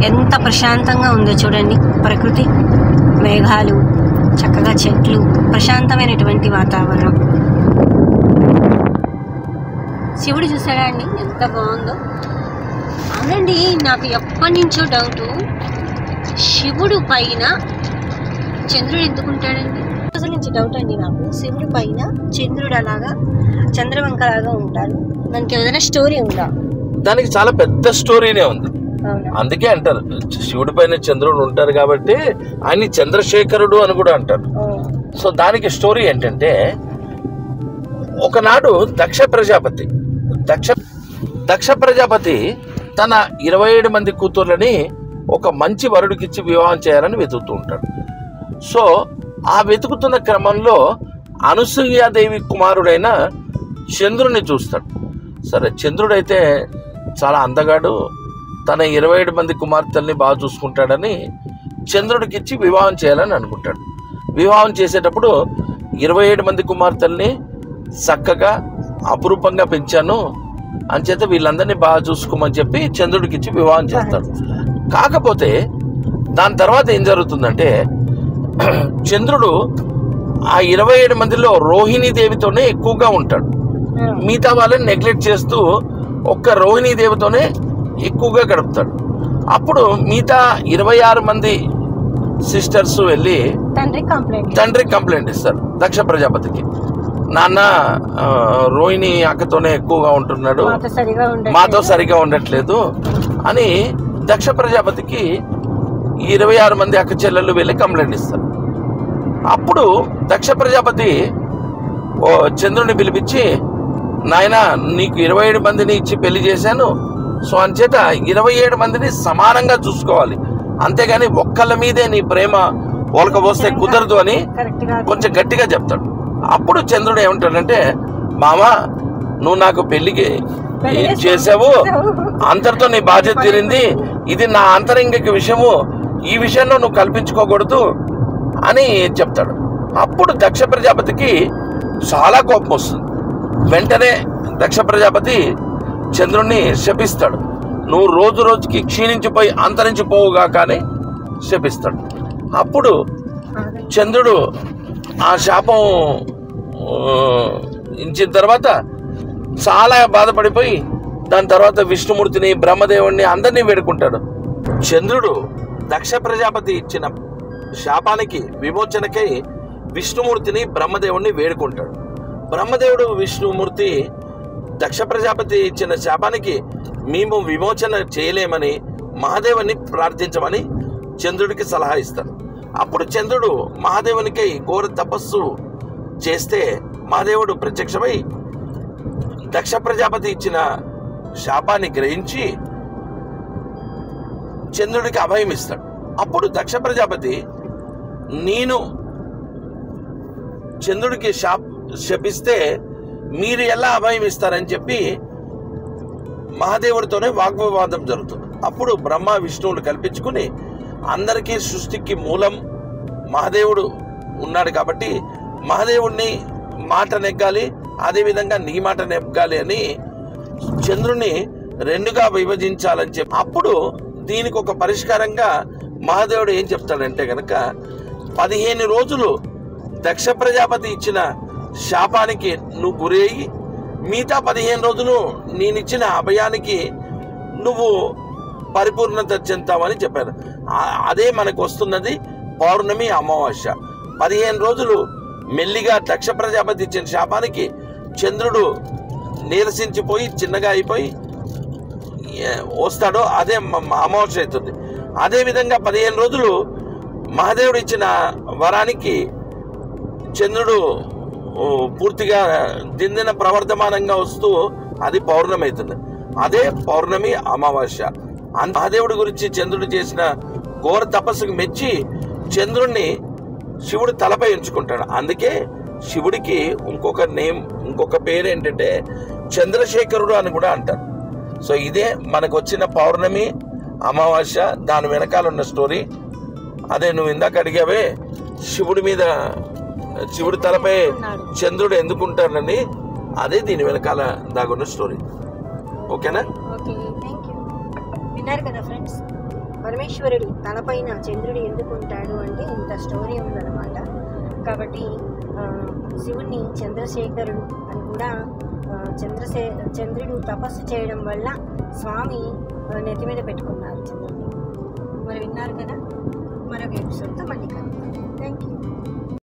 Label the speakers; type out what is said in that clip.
Speaker 1: ఎంత ప్రశాంతంగా ఉందో చూడండి. ప్రకృతి, మేఘాలు, చక్కగా చెట్లు, ప్రశాంతమైనటువంటి వాతావరణం. శివుడు చూసాడా అండి ఎంత బాగుందో. అవునండి, నాకు ఎప్పటి నుంచో డౌటు, శివుడు పైన చంద్రుడు ఎందుకుంటాడండి? రోజుల నుంచి డౌట్ అండి నాకు. శివుడు పైన చంద్రుడు అలాగా చంద్రవంకలాగా ఉంటాడు. దానికి ఏదైనా స్టోరీ ఉందా?
Speaker 2: దానికి చాలా పెద్ద స్టోరీనే ఉంది. అందుకే అంటారు శివుడి పైన చంద్రుడు ఉంటారు కాబట్టి ఆయన చంద్రశేఖరుడు అని కూడా అంటారు. సో దానికి స్టోరీ ఏంటంటే, ఒకనాడు దక్ష ప్రజాపతి తన 27 మంది కూతుర్లని ఒక మంచి వరుడికిచ్చి వివాహం చేయాలని వెతుకుతూ ఉంటాడు. సో ఆ వెతుకుతున్న క్రమంలో అనసూయాదేవి కుమారుడైన చంద్రుడిని చూస్తాడు. సరే, చంద్రుడైతే చాలా అందగాడు, తన 27 మంది కుమార్తెల్ని బాగా చూసుకుంటాడని చంద్రుడికిచ్చి వివాహం చేయాలని అనుకుంటాడు. వివాహం చేసేటప్పుడు 27 మంది కుమార్తెల్ని చక్కగా అపురూపంగా పెంచాను, అంచేత వీళ్ళందరినీ బాగా చూసుకోమని చెప్పి చంద్రుడికిచ్చి వివాహం చేస్తాడు. కాకపోతే దాని తర్వాత ఏం జరుగుతుందంటే, చంద్రుడు ఆ 27 మందిలో రోహిణీ దేవితోనే ఎక్కువగా ఉంటాడు. మిగతా వాళ్ళని నెగ్లెక్ట్ చేస్తూ ఒక్క రోహిణీ దేవితోనే ఎక్కువగా గడుపుతాడు. అప్పుడు మిగతా 26 మంది సిస్టర్స్ వెళ్ళి తండ్రికి కంప్లైంట్ ఇస్తారు దక్ష ప్రజాపతికి. నాన్న రోహిణి అక్కతోనే ఎక్కువగా ఉంటున్నాడు, మాతో సరిగా ఉండట్లేదు అని దక్ష ప్రజాపతికి 26 మంది అక్క చెల్లెళ్ళు వెళ్ళి కంప్లైంట్ ఇస్తారు. అప్పుడు దక్ష ప్రజాపతి చంద్రుడిని పిలిపించి, నాయన నీకు 27 మందిని ఇచ్చి పెళ్లి చేశాను, సో అంచేత 27 మందిని సమానంగా చూసుకోవాలి, అంతేగాని ఒక్కళ్ళ మీదే నీ ప్రేమ ఒలకపోస్తే కుదరదు అని కొంచెం గట్టిగా చెప్తాడు. అప్పుడు చంద్రుడు ఏమంటాడంటే, మామ నువ్వు నాకు పెళ్లికి చేసావు, అంతటితో నీ బాధ్యత తీరింది, ఇది నా అంతరంగిక విషయము, ఈ విషయంలో నువ్వు కల్పించుకోకూడదు అని చెప్తాడు. అప్పుడు దక్ష ప్రజాపతికి చాలా కోపం వస్తుంది. వెంటనే దక్ష ప్రజాపతి చంద్రుణ్ణి శపిస్తాడు. నువ్వు రోజు రోజుకి క్షీణించిపోయి అంతరించిపోవుగా కానీ శపిస్తాడు. అప్పుడు చంద్రుడు ఆ శాపం ఇచ్చిన తర్వాత చాలా బాధపడిపోయి దాని తర్వాత విష్ణుమూర్తిని, బ్రహ్మదేవుడిని అందరినీ వేడుకుంటాడు. చంద్రుడు దక్ష ప్రజాపతి ఇచ్చిన శాపానికి విమోచనకై విష్ణుమూర్తిని, బ్రహ్మదేవుడిని వేడుకుంటాడు. బ్రహ్మదేవుడు, విష్ణుమూర్తి దక్ష ప్రజాపతి ఇచ్చిన శాపానికి మేము విమోచన చేయలేమని మహాదేవుని ప్రార్థించమని చంద్రుడికి సలహా ఇస్తాడు. అప్పుడు చంద్రుడు మహాదేవునికై ఘోర తపస్సు చేస్తే మహాదేవుడు ప్రత్యక్షమై దక్ష ప్రజాపతి ఇచ్చిన శాపాన్ని గ్రహించి చంద్రుడికి అభయం ఇస్తాడు. అప్పుడు దక్ష ప్రజాపతి, నేను చంద్రుడికి శపిస్తే మీరు ఎలా అభయం ఇస్తారని చెప్పి మహాదేవుడితోనే వాగ్వివాదం జరుగుతుంది. అప్పుడు బ్రహ్మ విష్ణువులు కల్పించుకుని అందరికీ సృష్టికి మూలం మహాదేవుడు ఉన్నాడు కాబట్టి మహాదేవుడిని మాట నెగ్గాలి, అదేవిధంగా నీ మాట నెగ్గాలి అని చంద్రుని 2గా విభజించాలని చెప్పి, అప్పుడు దీనికి ఒక పరిష్కారంగా మహాదేవుడు ఏం చెప్తాడంటే కనుక 15 రోజులు దక్ష ప్రజాపతి ఇచ్చిన శాపానికి నువ్వు గురయ్యి మిగతా 15 రోజులు నేనిచ్చిన అభయానికి నువ్వు పరిపూర్ణత చెందుతావని చెప్పారు. అదే మనకు వస్తున్నది పౌర్ణమి, అమావాస్య. 15 రోజులు మెల్లిగా దక్ష ప్రజాపతి ఇచ్చిన శాపానికి చంద్రుడు నీరసించిపోయి చిన్నగా అయిపోయి వస్తాడో అదే అమావాస్య అవుతుంది. అదేవిధంగా 15 రోజులు మహాదేవుడు ఇచ్చిన వరానికి చంద్రుడు పూర్తిగా దిందిన ప్రవర్ధమానంగా వస్తూ అది పౌర్ణమి అవుతుంది. అదే పౌర్ణమి, అమావాస్య. మహాదేవుడి గురించి చంద్రుడు చేసిన ఘోర తపస్సుకు మెచ్చి చంద్రుణ్ణి శివుడు తలపై ఉంచుకుంటాడు. అందుకే శివుడికి ఇంకొక పేరు ఏంటంటే చంద్రశేఖరుడు అని కూడా అంటారు. సో ఇదే మనకు వచ్చిన పౌర్ణమి, అమావాస్య, దాని వెనకాల ఉన్న స్టోరీ. అదే నువ్వు ఇందాక అడిగావే శివుడి తలపై చంద్రుడు ఎందుకుంటారని, అదే దీని వెనకాల దాగున్న స్టోరీ. ఓకేనా?
Speaker 1: విన్నారు కదా ఫ్రెండ్స్, పరమేశ్వరుడి తలపైన చంద్రుడు ఎందుకు ఉంటాడు అంటే ఇంత స్టోరీ ఉందన్నమాట. కాబట్టి శివుణ్ణి చంద్రశేఖరుడు అని కూడా చంద్రుడు తపస్సు చేయడం వల్ల స్వామి నెత్తి మీద పెట్టుకున్నారు చంద్రుడిని. మరి విన్నారు కదా, మరొక ఎపిసోడ్తో మళ్ళీ కలుద్దాం. Thank you.